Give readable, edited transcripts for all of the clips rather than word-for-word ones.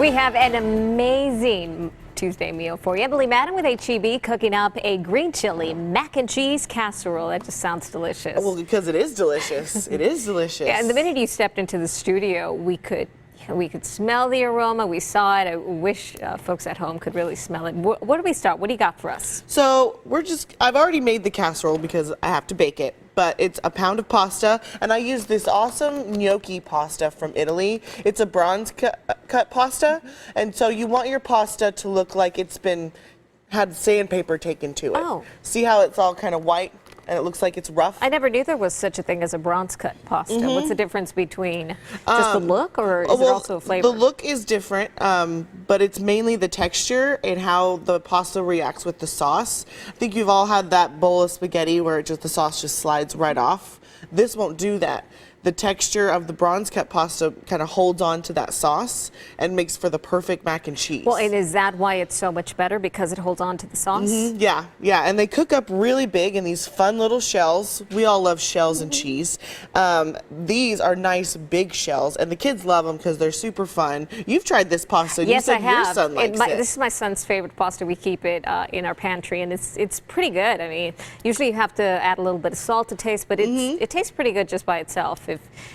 We have an amazing Tuesday meal for you. Emily Madden with HEB cooking up a green chili mac and cheese casserole. That just sounds delicious. Well, because it is delicious. It is delicious. Yeah, and the minute you stepped into the studio, we could smell the aroma. We saw it. I wish folks at home could really smell it. Where do we start? What do you got for us? So I've already made the casserole because I have to bake it, but it's a pound of pasta, and I use this awesome gnocchi pasta from Italy. It's a bronze cut pasta, and so you want your pasta to look like it's had sandpaper taken to it. Oh. See how it's all kind of white and it looks like it's rough? I never knew there was such a thing as a bronze cut pasta. What's the difference between just the look, or is it also a flavor? The look is different, but it's mainly the texture and how the pasta reacts with the sauce. I think you've all had that bowl of spaghetti where the sauce just slides right off. This won't do that. The texture of the bronze cut pasta kind of holds on to that sauce and makes for the perfect mac and cheese. Well, and is that why it's so much better, because it holds on to the sauce? Yeah, and they cook up really big in these fun little shells. We all love shells and cheese. These are nice big shells, and the kids love them because they're super fun. You've tried this pasta. Yes, you said I have. Your son likes it. This is my son's favorite pasta. We keep it in our pantry, and it's pretty good. I mean, usually you have to add a little bit of salt to taste, but it tastes pretty good just by itself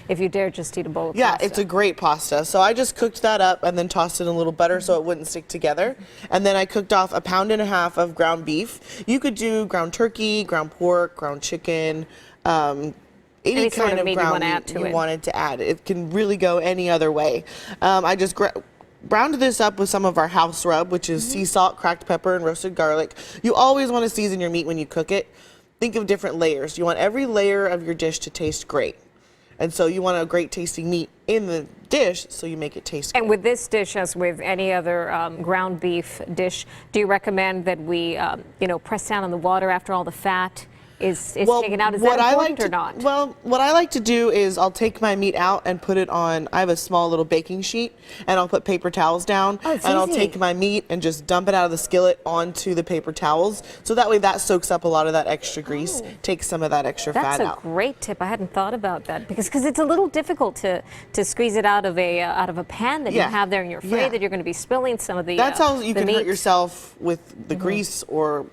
if you dare just eat a bowl of pasta. Yeah, it's a great pasta. So I just cooked that up and then tossed it in a little butter so it wouldn't stick together. And then I cooked off 1.5 pounds of ground beef. You could do ground turkey, ground pork, ground chicken, any kind of ground meat you wanted to add. It can really go any other way. I just browned this up with some of our house rub, which is sea salt, cracked pepper, and roasted garlic. You always want to season your meat when you cook it. Think of different layers. You want every layer of your dish to taste great. And so you want a great tasting meat in the dish, so you make it taste good. And with this dish, as with any other ground beef dish, do you recommend that we, press down on the water after all the fat is taken out? Is that important or not? Well, what I like to do is I'll take my meat out and put it on, I have a small little baking sheet, and I'll put paper towels down, and I'll take my meat and just dump it out of the skillet onto the paper towels, so that way that soaks up a lot of that extra grease, takes some of that extra fat out. That's a great tip. I hadn't thought about that, because it's a little difficult to squeeze it out of a pan that you have there, and you're afraid that you're going to be spilling some of the That's how you can hurt yourself with the grease or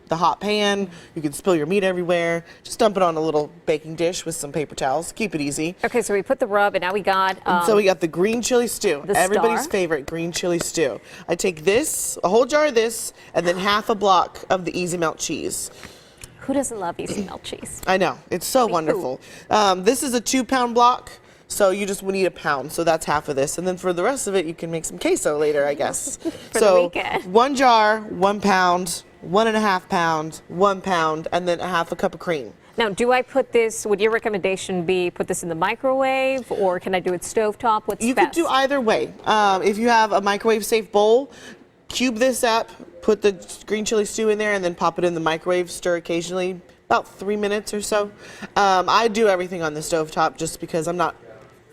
the hot pan. You can spill your meat everywhere. Just dump it on a little baking dish with some paper towels. Keep it easy. Okay, so we put the rub, and now we got... so we got the green chili stew. Everybody's favorite green chili stew. I take this, a whole jar of this, and then half a block of the Easy Melt cheese. Who doesn't love Easy Melt cheese? I know. It's so wonderful. This is a 2-pound block. So you just would need 1 pound, so that's half of this. And then for the rest of it, you can make some queso later, I guess. For the weekend. 1 jar, 1 pound, 1.5 pounds, 1 pound, and then half a cup of cream. Now, do I put this, would your recommendation be put this in the microwave, or can I do it stovetop? What's best? You could do either way. If you have a microwave-safe bowl, cube this up, put the green chili stew in there, and then pop it in the microwave, stir occasionally, about 3 minutes or so. I do everything on the stovetop just because I'm not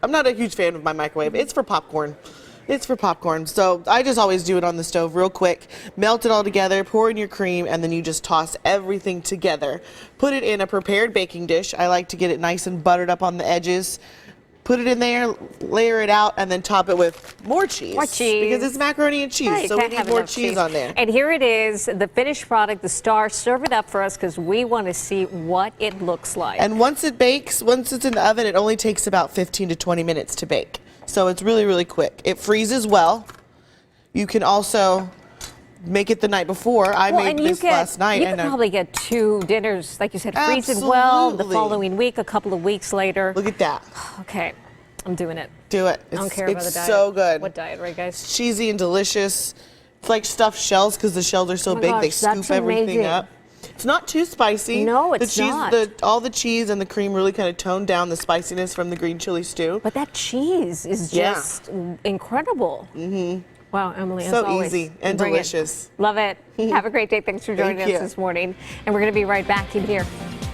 a huge fan of my microwave. It's for popcorn. It's for popcorn. So I just always do it on the stove real quick. Melt it all together, pour in your cream, and then you just toss everything together. Put it in a prepared baking dish. I like to get it nice and buttered up on the edges. Put it in there, layer it out, and then top it with more cheese. More cheese. Because it's macaroni and cheese, Right, so we need more cheese on there. And here it is, the finished product, the star. Serve it up for us because we want to see what it looks like. And once it bakes, once it's in the oven, it only takes about 15 to 20 minutes to bake. So it's really, really quick. It freezes well. You can also make it the night before. I made this last night. You could probably get 2 dinners, like you said, freeze it well the following week, a couple of weeks later. Look at that. Okay, I'm doing it. Do it. I don't care about the diet. It's so good. What diet, right, guys? It's cheesy and delicious. It's like stuffed shells because the shells are so big, they scoop everything up. It's not too spicy. No, it's not. All the cheese and the cream really kind of tone down the spiciness from the green chili stew. But that cheese is just incredible. Wow, Emily, as always. So easy and delicious. Love it. Have a great day. Thanks for joining us this morning. And we're going to be right back in here.